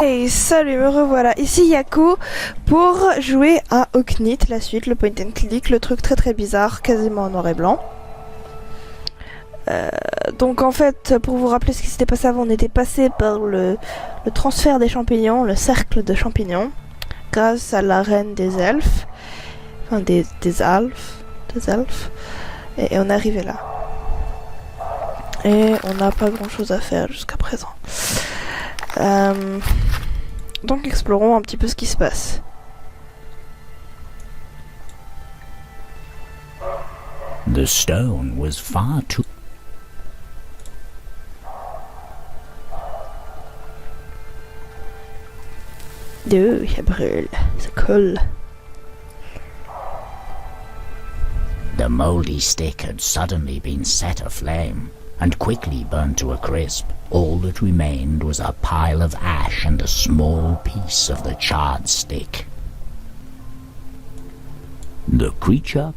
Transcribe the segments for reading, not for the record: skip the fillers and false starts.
Hey, salut, me revoilà. Ici Yako pour jouer à Oknytt, la suite, le point and click, le truc très très bizarre, quasiment en noir et blanc. Donc en fait, pour vous rappeler ce qui s'était passé avant, on était passé par le transfert des champignons, le cercle de champignons, grâce à la reine des elfes, enfin des elfes, et on est arrivé là. Et on n'a pas grand chose à faire jusqu'à présent. Donc explorons un petit peu ce qui se passe. The stone was far too... Ça brûle, ça colle. The mouldy stick had suddenly been set aflame and quickly burned to a crisp. All that remained was a pile of ash and a small piece of the charred stick. The creature...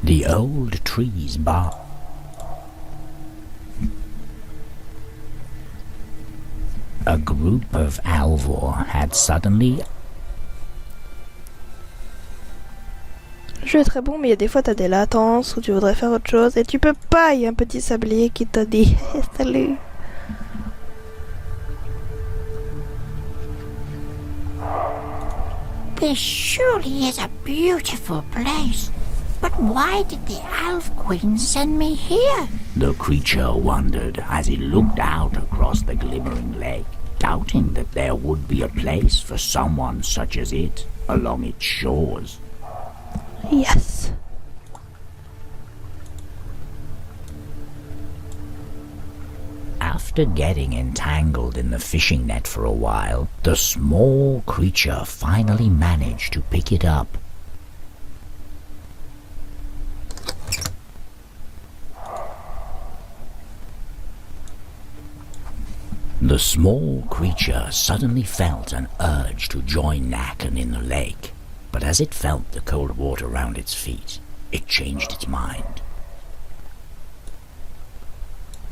The old tree's bark. A group of ÄLVATOR had suddenly... Le jeu est très bon, mais il y a des fois t'as des latences où tu voudrais faire autre chose et tu peux pas. Il y a un petit sablier qui te dit salut. This surely is a beautiful place. But why did the Elf Queen send me here? The creature wondered as it looked out across the glimmering lake, doubting that there would be a place for someone such as it along its shores. Yes. After getting entangled in the fishing net for a while, the small creature finally managed to pick it up. The small creature suddenly felt an urge to join Nacken in the lake, but as it felt the cold water around its feet, it changed its mind.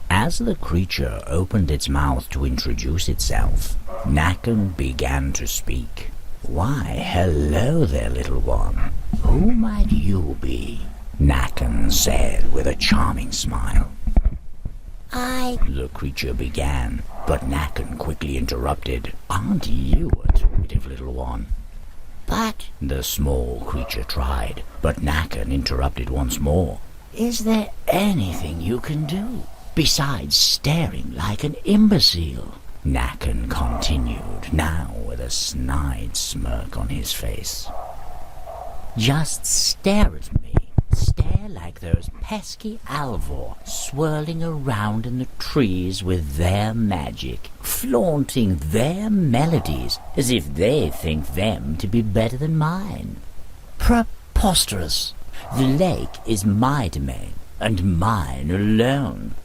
As the creature opened its mouth to introduce itself, Nacken began to speak. "Why, hello there, little one. Who might you be?" Nacken said with a charming smile. The creature began, but Nacken quickly interrupted. "Aren't you a talkative little one?" But... The small creature tried, but Nacken interrupted once more. "Is there anything you can do besides staring like an imbecile?" Nacken continued, now with a snide smirk on his face. "Just stare at me. Stare like those pesky ÄLVATOR swirling around in the trees with their magic, flaunting their melodies as if they think them to be better than mine. Preposterous! The lake is my domain, and mine alone.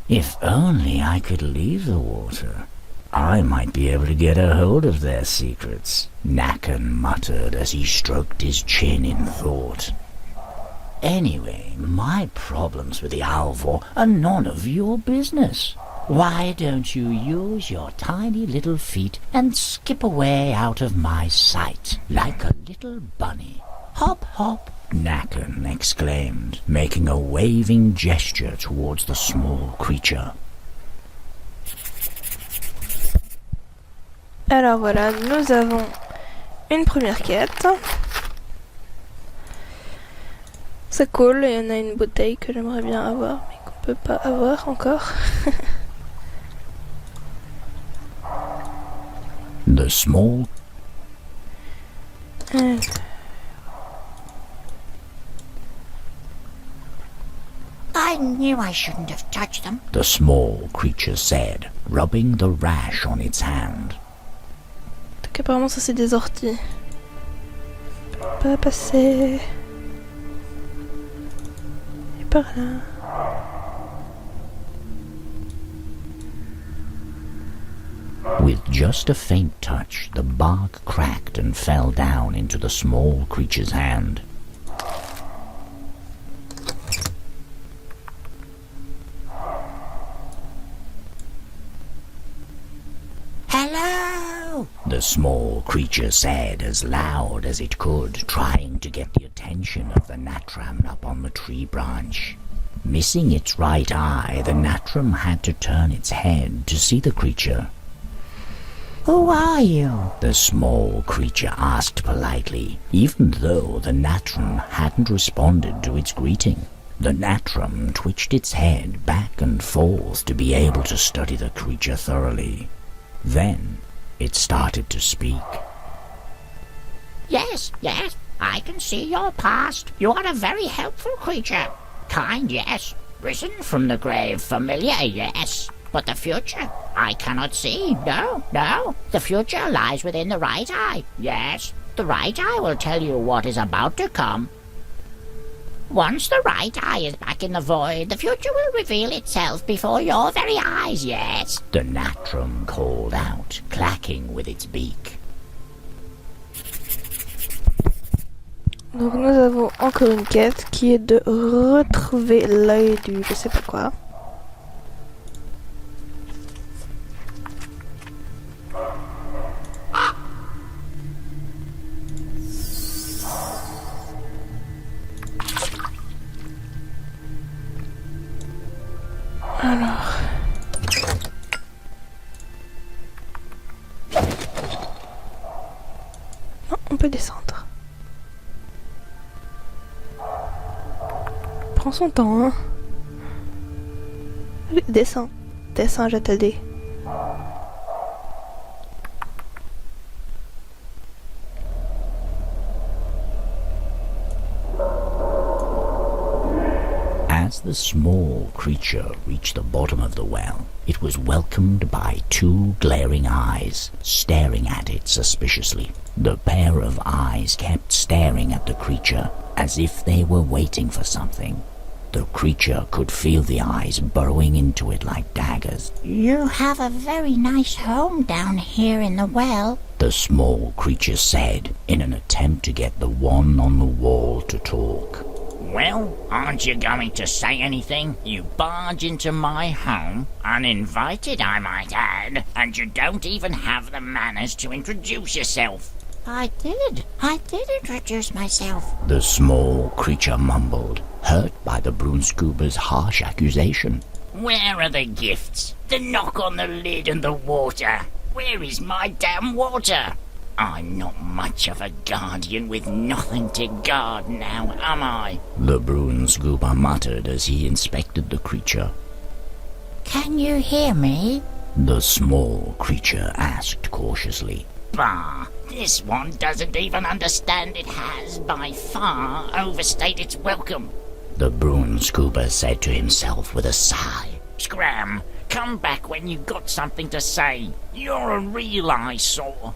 If only I could leave the water, I might be able to get a hold of their secrets," Nacken muttered as he stroked his chin in thought. "Anyway, my problems with the ÄLVATOR are none of your business. Why don't you use your tiny little feet and skip away out of my sight, like a little bunny? Hop, hop!" Nacken exclaimed, making a waving gesture towards the small creature. Alors voilà, nous avons une première quête. C'est cool, il y en a une bouteille que j'aimerais bien avoir, mais qu'on peut pas avoir encore. The small... I knew I shouldn't have touched them. The small creature said, rubbing the rash on its hand. Donc apparemment ça c'est des orties. Pas passer... par là. With just a faint touch, the bark cracked and fell down into the small creature's hand. Hello! The small creature said as loud as it could, trying to get the attention of the natram up on the tree branch. Missing its right eye, the natram had to turn its head to see the creature. Who are you? The small creature asked politely, even though the natram hadn't responded to its greeting. The natram twitched its head back and forth to be able to study the creature thoroughly. Then it started to speak. Yes, I can see your past. You are a very helpful creature. Kind, yes. Risen from the grave, familiar, yes. But the future, I cannot see. No. The future lies within the right eye. Yes, the right eye will tell you what is about to come. Once the right eye is back in the void, the future will reveal itself before your very eyes, yes. The natram called out, clacking with its beak. Donc nous avons encore une quête qui est de retrouver l'œil du je sais pas quoi. Alors... Non, on peut descendre. Prends son temps, hein. Allez, descends, je te dis. As the small creature reached the bottom of the well, it was welcomed by two glaring eyes, staring at it suspiciously. The pair of eyes kept staring at the creature, as if they were waiting for something. The creature could feel the eyes burrowing into it like daggers. You have a very nice home down here in the well, the small creature said, in an attempt to get the one on the wall to talk. Well, aren't you going to say anything? You barge into my home, uninvited I might add, and you don't even have the manners to introduce yourself. I did introduce myself. The small creature mumbled, hurt by the broomscooper's harsh accusation. Where are the gifts? The knock on the lid and the water? Where is my damn water? I'm not much of a guardian with nothing to guard now, am I? The broomscooper muttered as he inspected the creature. Can you hear me? The small creature asked cautiously. Bah, this one doesn't even understand it has, by far, overstayed its welcome. The broomscooper said to himself with a sigh. Scram, come back when you've got something to say. You're a real eyesore.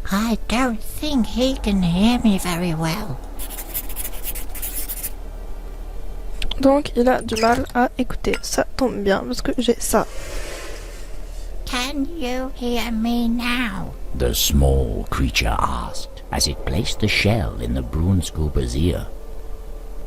I don't think he can hear me very well. Donc il a du mal à écouter. Ça tombe bien parce que j'ai ça. Can you hear me now? The small creature asked as it placed the shell in the broomscooper's ear.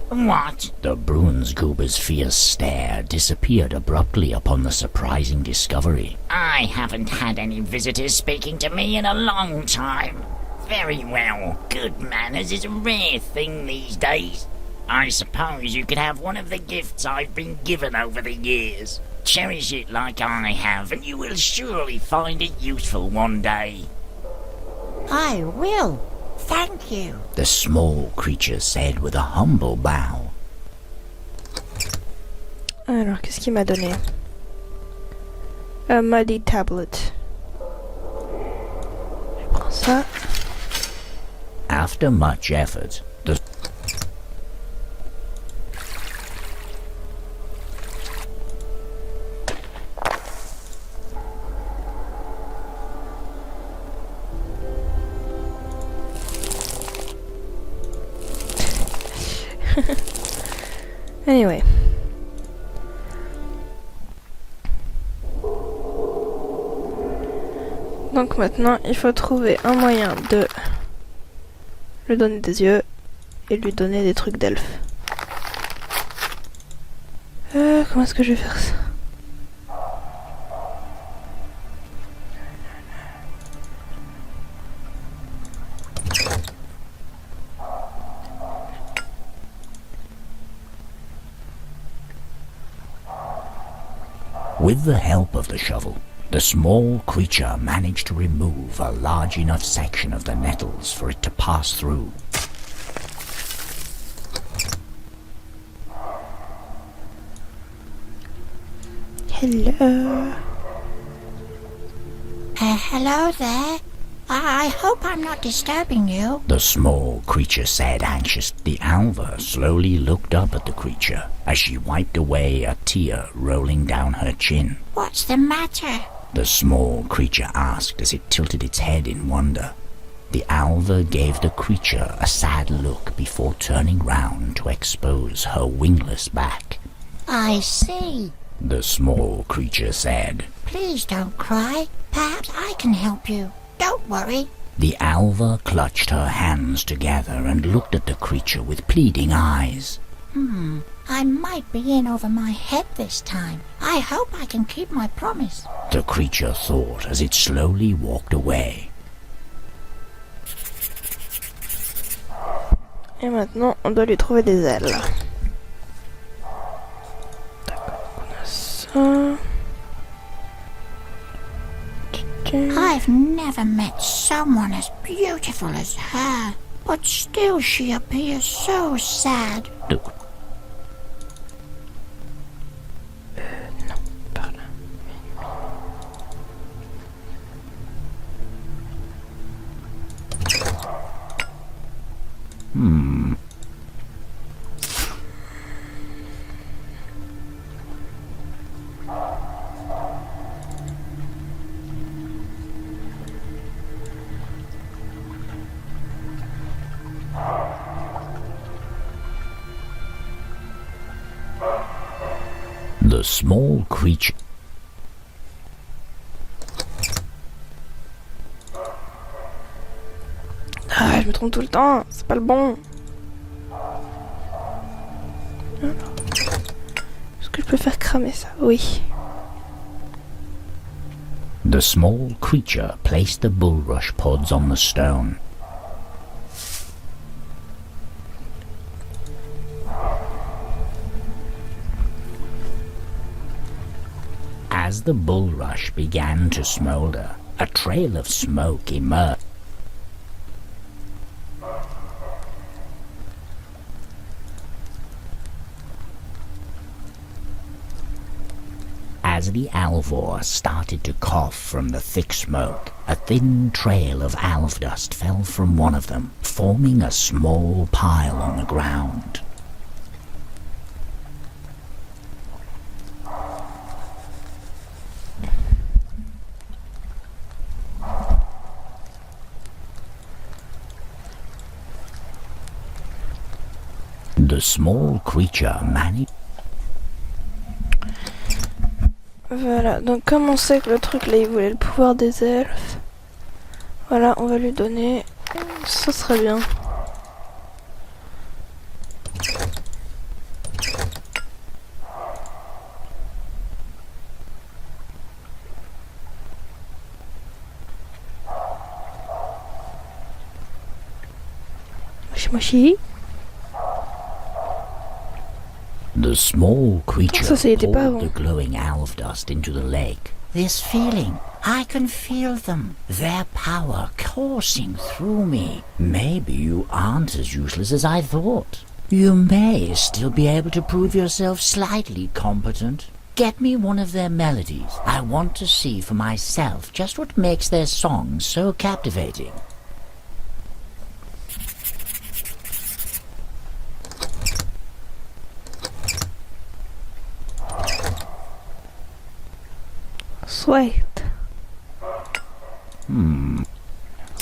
What? The broomscooper's fierce stare disappeared abruptly upon the surprising discovery. I haven't had any visitors speaking to me in a long time. Very well, good manners is a rare thing these days. I suppose you could have one of the gifts I've been given over the years. Cherish it like I have, and you will surely find it useful one day. I will. Thank you. The small creature said with a humble bow. Alors, qu'est-ce qu'il m'a donné? A muddy tablet. Je prends ça. After much effort, the Anyway. Donc maintenant, il faut trouver un moyen de lui donner des yeux et lui donner des trucs d'elfe. Comment est-ce que je vais faire ça? With the help of the shovel, the small creature managed to remove a large enough section of the nettles for it to pass through. Hello. Hello there. I hope I'm not disturbing you. The small creature said anxiously. The Alva slowly looked up at the creature as she wiped away a tear rolling down her chin. What's the matter? The small creature asked as it tilted its head in wonder. The Alva gave the creature a sad look before turning round to expose her wingless back. I see. The small creature said. Please don't cry. Perhaps I can help you. Don't worry. The Alva clutched her hands together and looked at the creature with pleading eyes. I might be in over my head this time. I hope I can keep my promise. The creature thought as it slowly walked away. Et maintenant, on doit lui trouver des ailes. D'accord, on a ça. I've never met someone as beautiful as her, but still she appears so sad. Look, Non, par là. the small creature. Ah, je me trompe tout le temps, c'est pas le bon. Alors, est-ce que je peux faire cramer ça? Oui. The small creature placed the bulrush pods on the stone. As the bulrush began to smolder, a trail of smoke emerged. As the Alvor started to cough from the thick smoke, a thin trail of alv dust fell from one of them, forming a small pile on the ground. The small creature managed. Voilà, donc comme on sait que le truc là il voulait le pouvoir des elfes, voilà, on va lui donner, ça serait bien. Moshi moshi. The small creature Ça, c'était pas poured avant. the glowing alv dust into the lake. This feeling, I can feel them. Their power coursing through me. Maybe you aren't as useless as I thought. You may still be able to prove yourself slightly competent. Get me one of their melodies. I want to see for myself just what makes their songs so captivating. Sweet.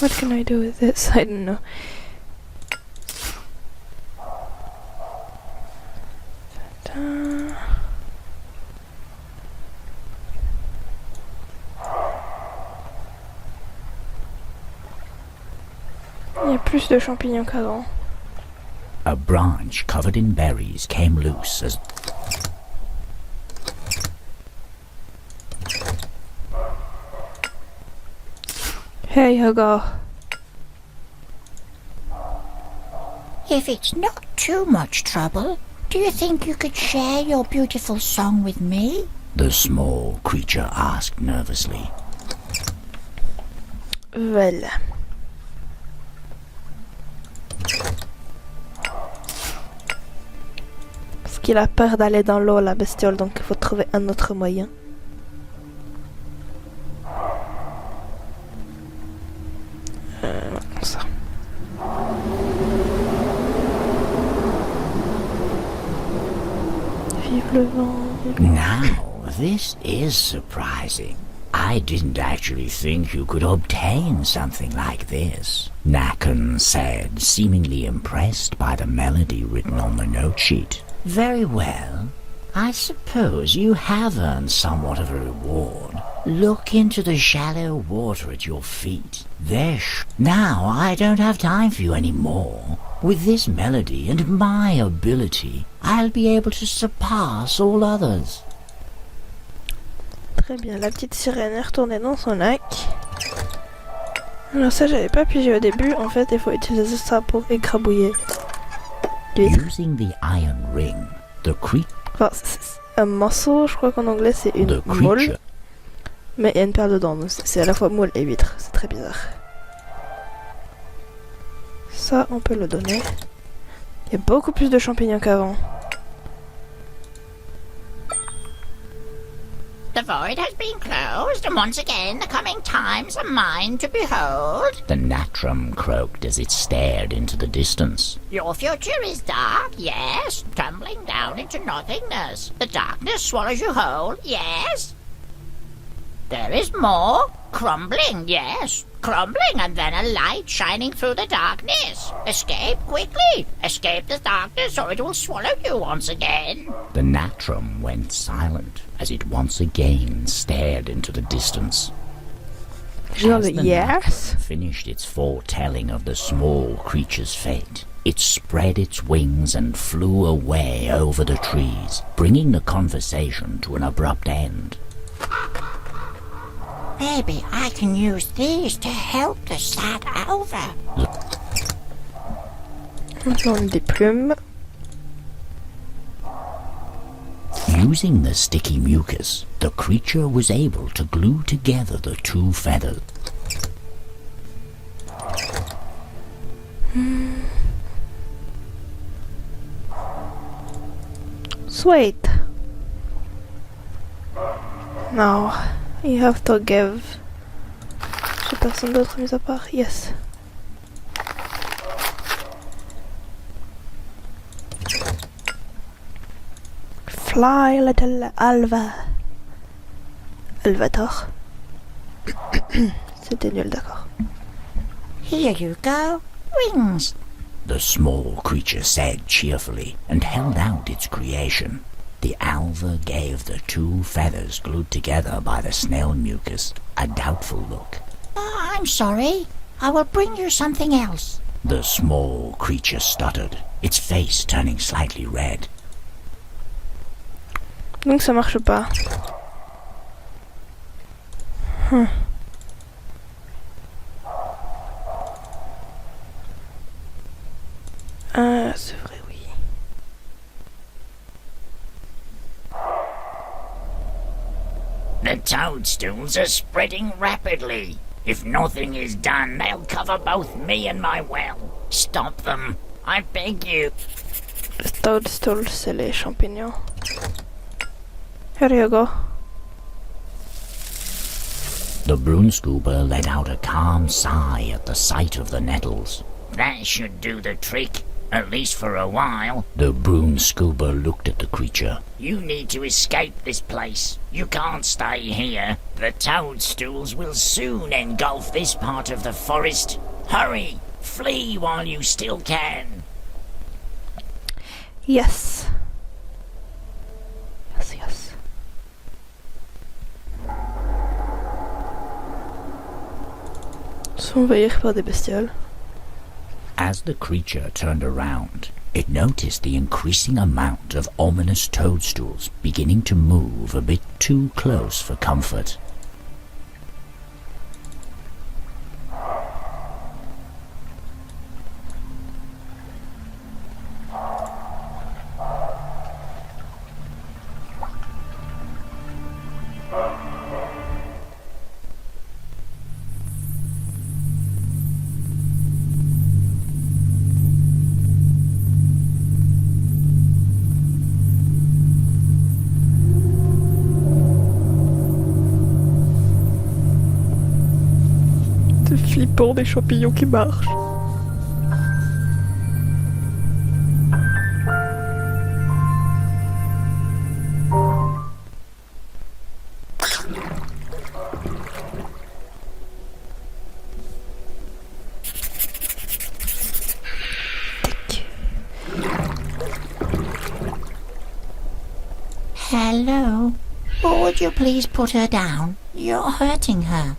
What can I do with this? I don't know. Ta-da. Il y a plus de champignons qu'avant. A branch covered in berries came loose as... Hey, Hugo. If it's not too much trouble, do you think you could share your beautiful song with me? The small creature asked nervously. Voilà. Parce qu'il a peur d'aller dans l'eau, la bestiole, donc il faut trouver un autre moyen. Comme ça. Vive le vent. Now, this is surprising. I didn't actually think you could obtain something like this, Nacken said, seemingly impressed by the melody written on the note sheet. Very well. I suppose you have earned somewhat of a reward. Look into the shallow water at your feet. Now I don't have time for you anymore. With this melody and my ability, I'll be able to surpass all others. Très bien, la petite sirène est retournée dans son lac. Alors ça, j'avais pas pigé au début. En fait, il faut utiliser ça pour écrabouiller. Using the iron ring, the creature... Enfin, c'est un morceau, je crois qu'en anglais c'est une moule. Mais il y a une paire dedans, donc c'est à la fois moule et huître. C'est très bizarre. Ça, on peut le donner. Il y a beaucoup plus de champignons qu'avant. The void has been closed, and once again the coming times are mine to behold. The natrum croaked as it stared into the distance. Your future is dark, yes, tumbling down into nothingness. The darkness swallows you whole, yes. There is more, crumbling, yes, crumbling, and then a light shining through the darkness. Escape quickly, escape the darkness, or it will swallow you once again. The natrum went silent as it once again stared into the distance. Genre, As the yes. natrum finished its foretelling of the small creature's fate, it spread its wings and flew away over the trees, bringing the conversation to an abrupt end. Maybe I can use these to help the sad Alva. J'en ai des plumes. Using the sticky mucus, the creature was able to glue together the two feathers. Sweet. Now, you have to give... J'ai personne d'autre mis à part. Yes. Fly, little Alva. ÄLVATOR. C'était nul, d'accord. Here you go, wings. The small creature said cheerfully and held out its creation. The alva gave the two feathers glued together by the snail mucus a doubtful look. Oh, I'm sorry. I will bring you something else. The small creature stuttered, its face turning slightly red. Donc ça marche pas. Ah, c'est vrai, oui. The toadstools are spreading rapidly. If nothing is done, they'll cover both me and my well. Stop them, I beg you. Les toadstools, c'est les champignons. Here you go. The broomscooper let out a calm sigh at the sight of the nettles. That should do the trick, at least for a while. The broomscooper looked at the creature. You need to escape this place. You can't stay here. The toadstools will soon engulf this part of the forest. Hurry! Flee while you still can. Yes. Yes, yes. Sont envahis par des bestioles. As the creature turned around, it noticed the increasing amount of ominous toadstools beginning to move a bit too close for comfort. Flippant des champignons qui marchent. Hello. Would you please put her down? You're hurting her.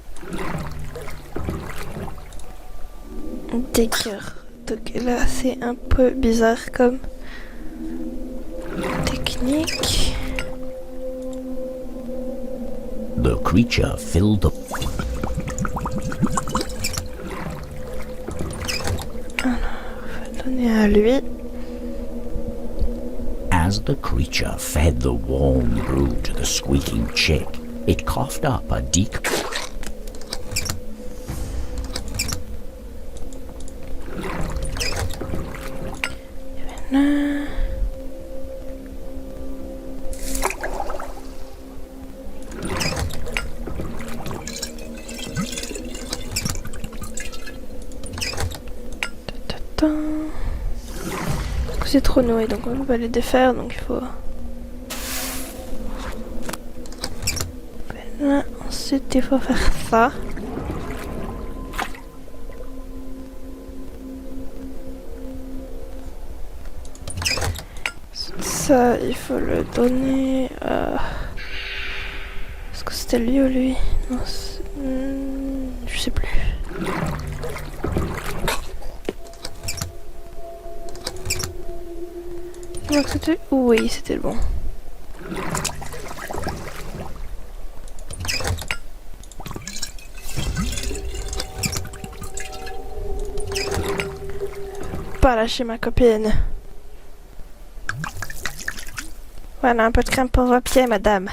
D'accord. Donc là, c'est un peu bizarre comme technique. The creature filled the... Donner à lui. As the creature fed the warm brew to the squeaking chick, it coughed up a deep... C'est trop noué, donc on va les défaire, donc il faut... Voilà. Ensuite il faut faire ça. Ça, il faut le donner à... Est-ce que c'était lui ou lui? Non, je sais plus. Donc c'était... Oui, c'était le bon. Pas lâcher ma copine. Voilà, un peu de crème pour vos pieds, madame.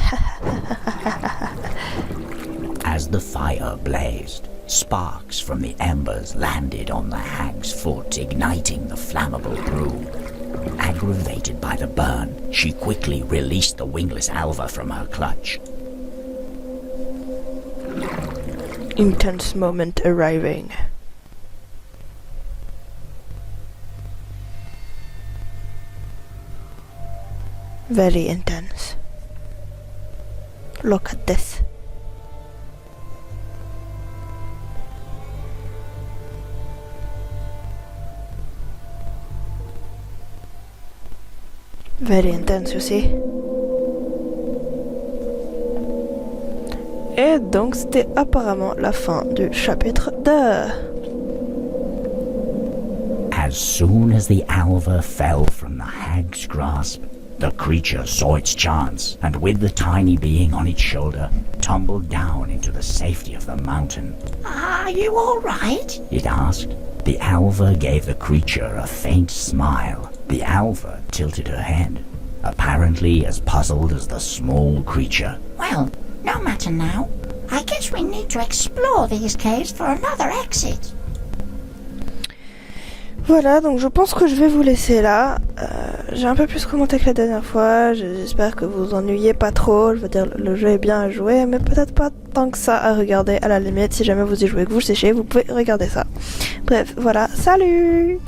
As the fire blazed, sparks from the embers landed on the hag's foot, igniting the flammable brew. Aggravated by the burn, she quickly released the wingless Alva from her clutch. Intense moment arriving. Very intense. Look at this. Very intense aussi. Et donc c'était apparemment la fin du chapitre 2. As soon as the Alva fell from the hag's grasp, the creature saw its chance, and with the tiny being on its shoulder, tumbled down into the safety of the mountain. Are you all right? It asked. The Alva gave the creature a faint smile. The Alva tilted her head, apparently as puzzled as the small creature. Well, no matter now. I guess we need to explore these caves for another exit. Voilà, donc je pense que je vais vous laisser là. J'ai un peu plus commenté que la dernière fois. J'espère que vous vous ennuyez pas trop. Je veux dire, le jeu est bien à jouer, mais peut-être pas tant que ça à regarder. À la limite, si jamais vous y jouez que vous séchez, vous pouvez regarder ça. Bref, voilà, salut!